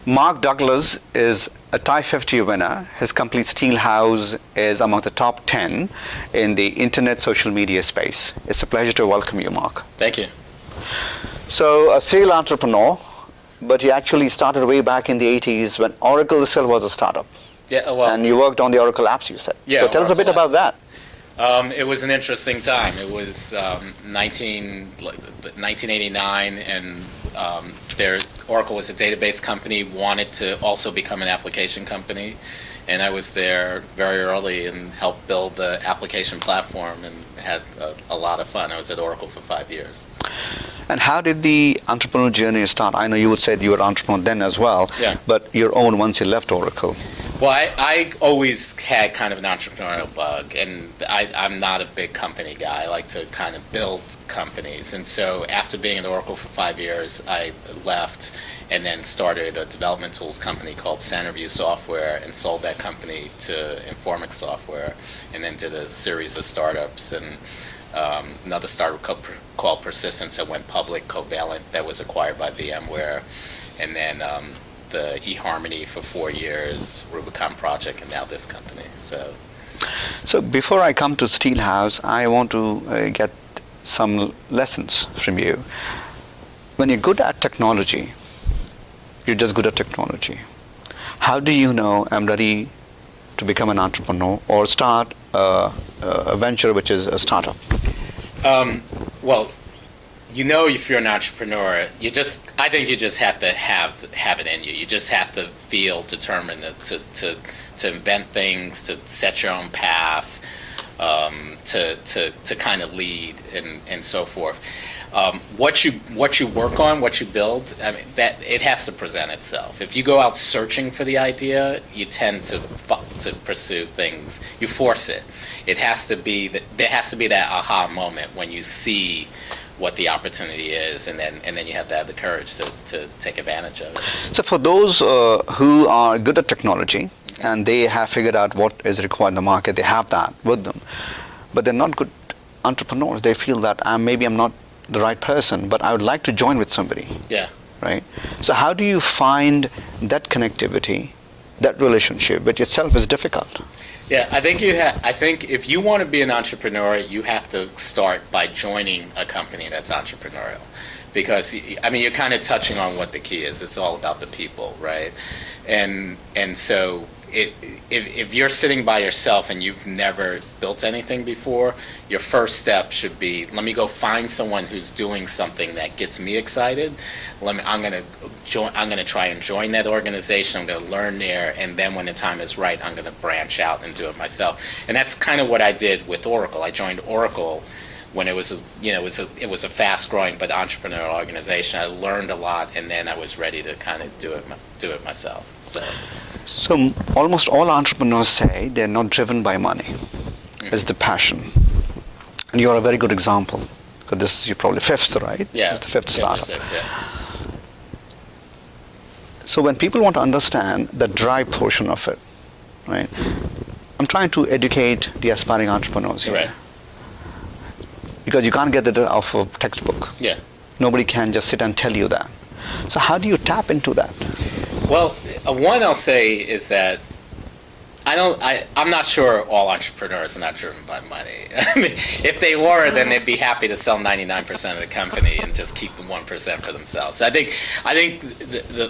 Mark Douglas is a TiE50 winner. His complete Steelhouse is among the top 10 in the internet social media space. It's a pleasure to welcome you, Mark. Thank you. So, a serial entrepreneur, but you actually started way back in the 80s when Oracle still was a startup. Yeah, well, and you worked on the Oracle apps, you said. Yeah. So tell us a bit about that. It was an interesting time. It was 1989, and Oracle was a database company, wanted to also become an application company, and I was there very early and helped build the application platform and had a lot of fun. I was at Oracle for 5 years. And how did the entrepreneur journey start? I know you would say you were an entrepreneur then as well, yeah, but your own once you left Oracle. Well, I always had kind of an entrepreneurial bug, and I'm not a big company guy. I like to kind of build companies. And so after being at Oracle for 5 years, I left and then started a development tools company called Centerview Software and sold that company to Informix Software, and then did a series of startups. And another startup called Persistence that went public, Covalent, that was acquired by VMware. And then the eHarmony for 4 years, Rubicon Project, and now this company. So before I come to Steelhouse, I want to get some lessons from you. When you're good at technology, you're just good at technology. How do you know I'm ready to become an entrepreneur or start a venture which is a startup? Well, you know, if you're an entrepreneur, I think you just have to have it in you. You just have to feel determined to invent things, to set your own path, to kind of lead and so forth. What you work on, what you build, I mean, that it has to present itself. If you go out searching for the idea, you tend to pursue things. You force it. It has to be there has to be that aha moment when you see what the opportunity is, and then you have to have the courage to take advantage of it. So for those who are good at technology, mm-hmm, and they have figured out what is required in the market, they have that with them, but they're not good entrepreneurs. They feel that maybe I'm not the right person, but I would like to join with somebody. Yeah. Right? So how do you find that connectivity, that relationship, which itself is difficult? Yeah, I think if you want to be an entrepreneur, you have to start by joining a company that's entrepreneurial, because I mean you're kind of touching on what the key is. It's all about the people, right? And so if you're sitting by yourself and you've never built anything before, your first step should be, let me go find someone who's doing something that gets me excited. I'm going to try and join that organization. I'm going to learn there, and then when the time is right, I'm going to branch out and do it myself. And that's kind of what I did with Oracle. I joined Oracle when it was a fast-growing but entrepreneurial organization. I learned a lot, and then I was ready to kind of do it myself. So almost all entrepreneurs say they're not driven by money. Mm-hmm. It's the passion. And you're a very good example, because this is your probably fifth, right? Yeah, it's the fifth startup. Six, yeah. So when people want to understand the drive portion of it, right? I'm trying to educate the aspiring entrepreneurs here. Right. Because you can't get that off of textbook. Yeah. Nobody can just sit and tell you that. So how do you tap into that? Well, one I'll say is that I'm not sure all entrepreneurs are not driven by money. I mean, if they were, then they'd be happy to sell 99% of the company and just keep the 1% for themselves. So I think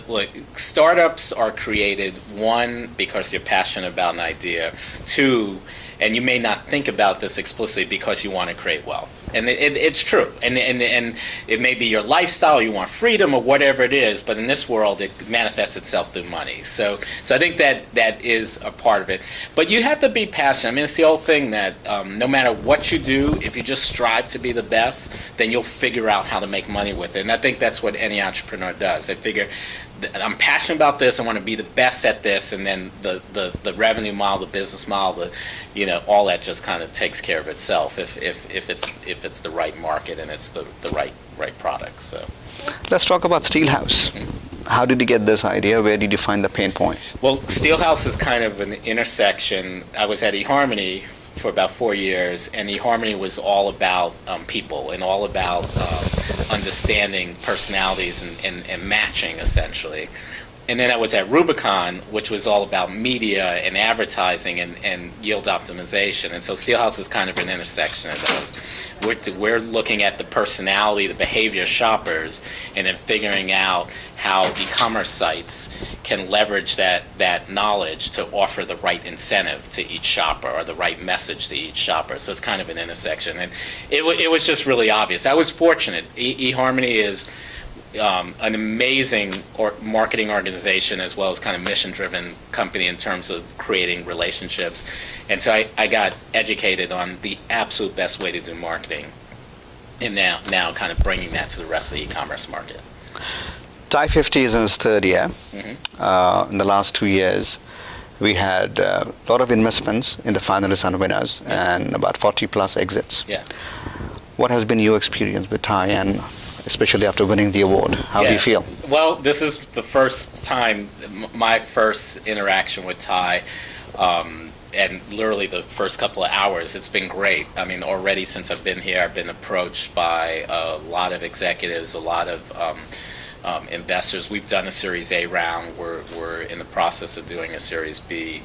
look, startups are created, one, because you're passionate about an idea, two, and you may not think about this explicitly, because you want to create wealth. And it's true. And it may be your lifestyle, you want freedom or whatever it is, but in this world it manifests itself through money. So I think that is a part of it. But you have to be passionate. I mean, it's the old thing that no matter what you do, if you just strive to be the best, then you'll figure out how to make money with it. And I think that's what any entrepreneur does. They figure, I'm passionate about this, I want to be the best at this, and then the revenue model, the business model, all that just kind of takes care of itself if it's the right market and it's the right product. So let's talk about Steelhouse. Mm-hmm. How did you get this idea? Where did you find the pain point? Well, Steelhouse is kind of an intersection. I was at eHarmony for about 4 years, and eHarmony was all about people and all about understanding personalities and matching, essentially. And then I was at Rubicon, which was all about media and advertising and yield optimization. And so Steelhouse is kind of an intersection of those. We're looking at the personality, the behavior of shoppers, and then figuring out how e-commerce sites can leverage that knowledge to offer the right incentive to each shopper or the right message to each shopper. So it's kind of an intersection. And it was just really obvious. I was fortunate. eHarmony is an amazing marketing organization as well as kind of mission-driven company in terms of creating relationships. And so I got educated on the absolute best way to do marketing, and now kind of bringing that to the rest of the e-commerce market. TiE50 is in its third year. In the last 2 years, we had a lot of investments in the finalists and winners, and about 40 plus exits. Yeah. What has been your experience with TiE, and especially after winning the award? How do you feel? Well, this is the first time, my first interaction with TiE, and literally the first couple of hours, it's been great. I mean, already since I've been here, I've been approached by a lot of executives, a lot of investors. We've done a Series A round. We're in the process of doing a Series B.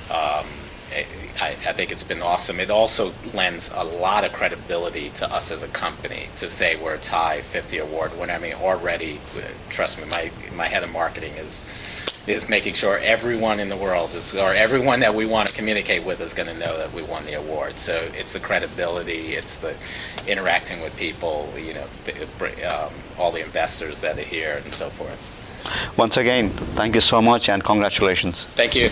I think it's been awesome. It also lends a lot of credibility to us as a company to say we're a TiE50 award winner. I mean, already, trust me, my head of marketing is making sure everyone in the world or everyone that we want to communicate with is going to know that we won the award. So it's the credibility, it's the interacting with people, all the investors that are here and so forth. Once again, thank you so much and congratulations. Thank you.